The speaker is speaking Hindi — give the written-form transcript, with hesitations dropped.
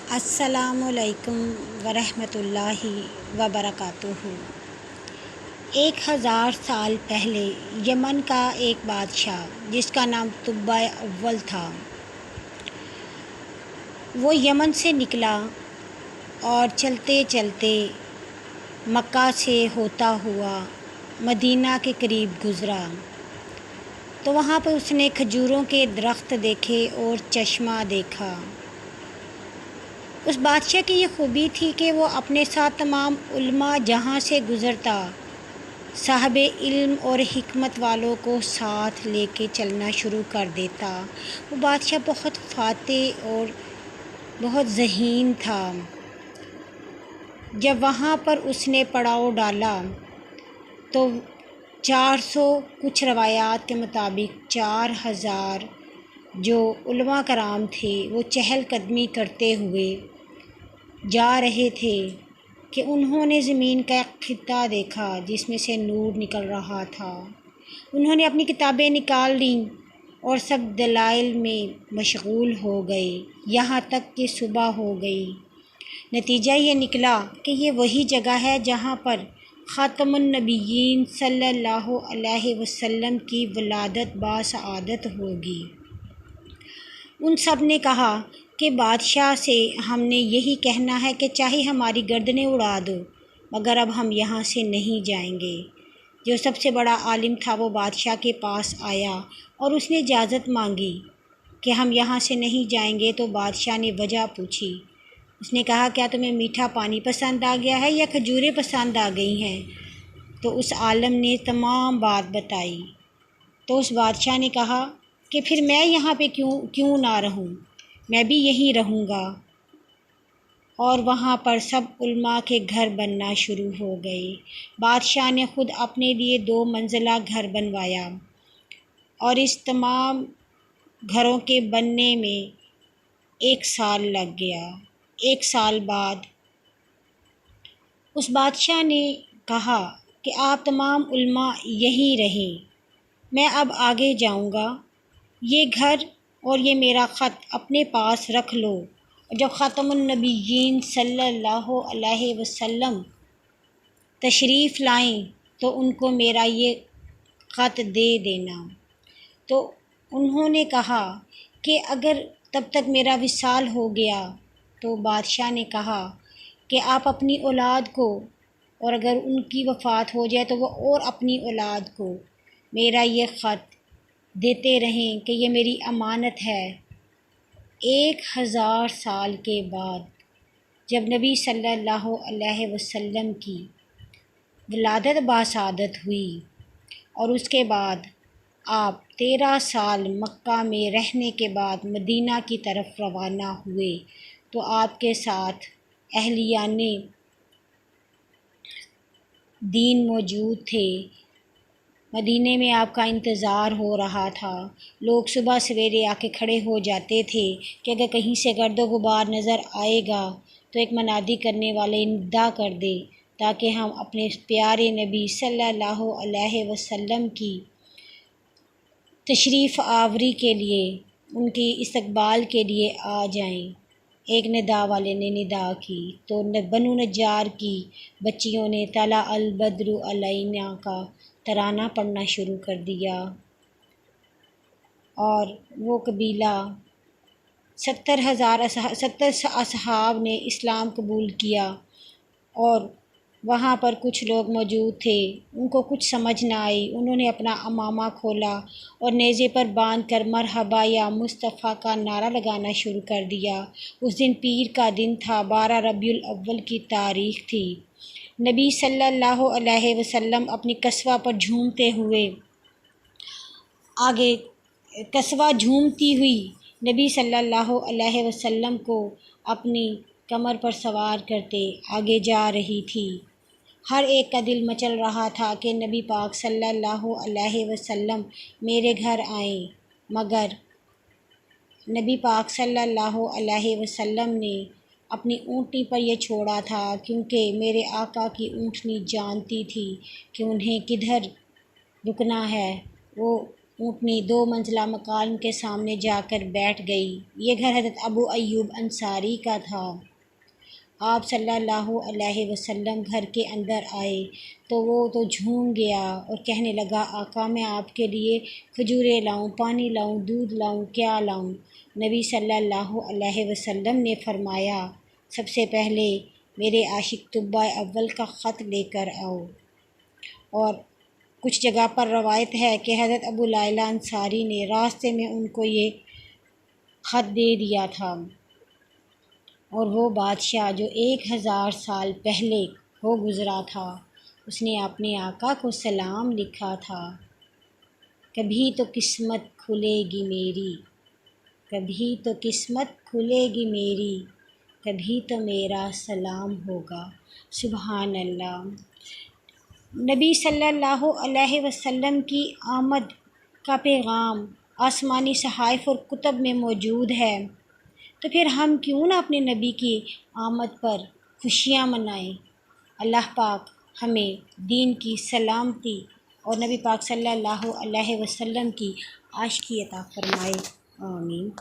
अस्सलामुअलैकुम वरहमतुल्लाहि वबरकातुहू। 1000 साल पहले यमन का एक बादशाह जिसका नाम तुब्बा अव्वल था, वो यमन से निकला और चलते चलते मक्का से होता हुआ मदीना के करीब गुज़रा। तो वहाँ पर उसने खजूरों के दरख्त देखे और चश्मा देखा। उस बादशाह की ये खूबी थी कि वो अपने साथ तमाम उल्मा जहाँ से गुज़रता साहब इल्म और हिकमत वालों को साथ लेके चलना शुरू कर देता। वो बादशाह बहुत फातेह और बहुत ज़हीन था। जब वहाँ पर उसने पड़ाव डाला तो 400 कुछ रवायात के मुताबिक 4000 जो उलमा कराम थे वो चहलकदमी करते हुए जा रहे थे कि उन्होंने ज़मीन का एक खित्ता देखा जिसमें से नूर निकल रहा था। उन्होंने अपनी किताबें निकाल लीं और सब दलाइल में मशगूल हो गए, यहाँ तक कि सुबह हो गई। नतीजा ये निकला कि ये वही जगह है जहाँ पर ख़ातमुन नबिय्यीन सल्लल्लाहु अलैहि वसल्लम की वलादत बासआदत होगी। उन सब ने कहा कि बादशाह से हमने यही कहना है कि चाहे हमारी गर्दनें उड़ा दो, मगर अब हम यहाँ से नहीं जाएंगे। जो सबसे बड़ा आलिम था वो बादशाह के पास आया और उसने इजाज़त मांगी कि हम यहाँ से नहीं जाएंगे। तो बादशाह ने वजह पूछी। उसने कहा, क्या तुम्हें मीठा पानी पसंद आ गया है या खजूरें पसंद आ गई हैं? तो उस आलिम ने तमाम बात बताई। तो उस बादशाह ने कहा कि फिर मैं यहाँ पे क्यों ना रहूँ, मैं भी यहीं रहूँगा। और वहाँ पर सब उल्मा के घर बनना शुरू हो गए। बादशाह ने ख़ुद अपने लिए 2 मंजिला घर बनवाया और इस तमाम घरों के बनने में 1 साल लग गया। 1 साल बाद उस बादशाह ने कहा कि आप तमाम उल्मा यहीं रहें, मैं अब आगे जाऊँगा। ये घर और ये मेरा ख़त अपने पास रख लो। और जब ख़ातमुन नबिय्यीन सल्लल्लाहु अलैहि वसल्लम तशरीफ़ लाएं तो उनको मेरा ये ख़त दे देना। तो उन्होंने कहा कि अगर तब तक मेरा विसाल हो गया, तो बादशाह ने कहा कि आप अपनी औलाद को, और अगर उनकी वफ़ात हो जाए तो वो और अपनी औलाद को मेरा ये ख़त देते रहें कि ये मेरी अमानत है। 1000 साल के बाद जब नबी सल्लल्लाहु अलैहि वसल्लम की विलादत बासआदत हुई और उसके बाद आप 13 साल मक्का में रहने के बाद मदीना की तरफ रवाना हुए, तो आपके साथ अहलियाने दीन मौजूद थे। मदीने में आपका इंतज़ार हो रहा था। लोग सुबह सवेरे आके खड़े हो जाते थे कि अगर कहीं से गर्दो गुबार नज़र आएगा तो एक मनादी करने वाले निदा कर दे, ताकि हम अपने प्यारे नबी सल्लल्लाहु अलैहि वसल्लम की तशरीफ़ आवरी के लिए, उनकी इस्तकबाल के लिए आ जाएं। एक निदा वाले ने निदा की तो बनु नज्जार की बच्चियों ने तला अल बद्रु अलैना का तराना पढ़ना शुरू कर दिया और वो कबीला 70 असहाब ने इस्लाम कबूल किया। और वहाँ पर कुछ लोग मौजूद थे, उनको कुछ समझ ना आई। उन्होंने अपना अमामा खोला और नेज़े पर बांध कर मरहबा या मुस्तफ़ा का नारा लगाना शुरू कर दिया। उस दिन पीर का दिन था, 12 रबीउल अव्वल की तारीख़ थी। नबी सल्लल्लाहु अलैहि वसल्लम अपनी कस्वा पर झूमते हुए आगे, कस्वा झूमती हुई नबी सल्लल्लाहु अलैहि वसल्लम को अपनी कमर पर सवार करते आगे जा रही थी। हर एक का दिल मचल रहा था कि नबी पाक सल्लल्लाहु अलैहि वसल्लम मेरे घर आएँ, मगर नबी पाक सल्लल्लाहु अलैहि वसल्लम ने अपनी ऊँटनी पर यह छोड़ा था, क्योंकि मेरे आका की ऊँटनी जानती थी कि उन्हें किधर रुकना है। वो ऊँटनी 2 मंजिला मकान के सामने जाकर बैठ गई। ये घर हज़रत अबू अय्यूब अंसारी का था। आप सल्लल्लाहु अलैहि वसल्लम घर के अंदर आए तो वो तो झूम गया और कहने लगा, आका मैं आपके लिए खजूरें लाऊं, पानी लाऊं, दूध लाऊं, क्या लाऊं? नबी सल्लल्लाहु अलैहि वसल्लम ने फरमाया, सबसे पहले मेरे आशिक तुब्बा अव्वल का ख़त लेकर आओ। और कुछ जगह पर रवायत है कि हज़रत अबू लायला अंसारी ने रास्ते में उनको ये ख़त दे दिया था। और वो बादशाह जो 1000 साल पहले हो गुज़रा था, उसने अपने आका को सलाम लिखा था, कभी तो किस्मत खुलेगी मेरी, कभी तो किस्मत खुलेगी मेरी, कभी तो मेरा सलाम होगा। सुभान अल्लाह। नबी सल्लल्लाहु अलैहि वसल्लम की आमद का पैगाम आसमानी सहाइफ़ और कुतुब में मौजूद है, तो फिर हम क्यों ना अपने नबी की आमद पर खुशियाँ मनाएं। अल्लाह पाक हमें दीन की सलामती और नबी पाक सल्लल्लाहु अलैहि वसल्लम की आशिकी अता फ़रमाए। आमीन।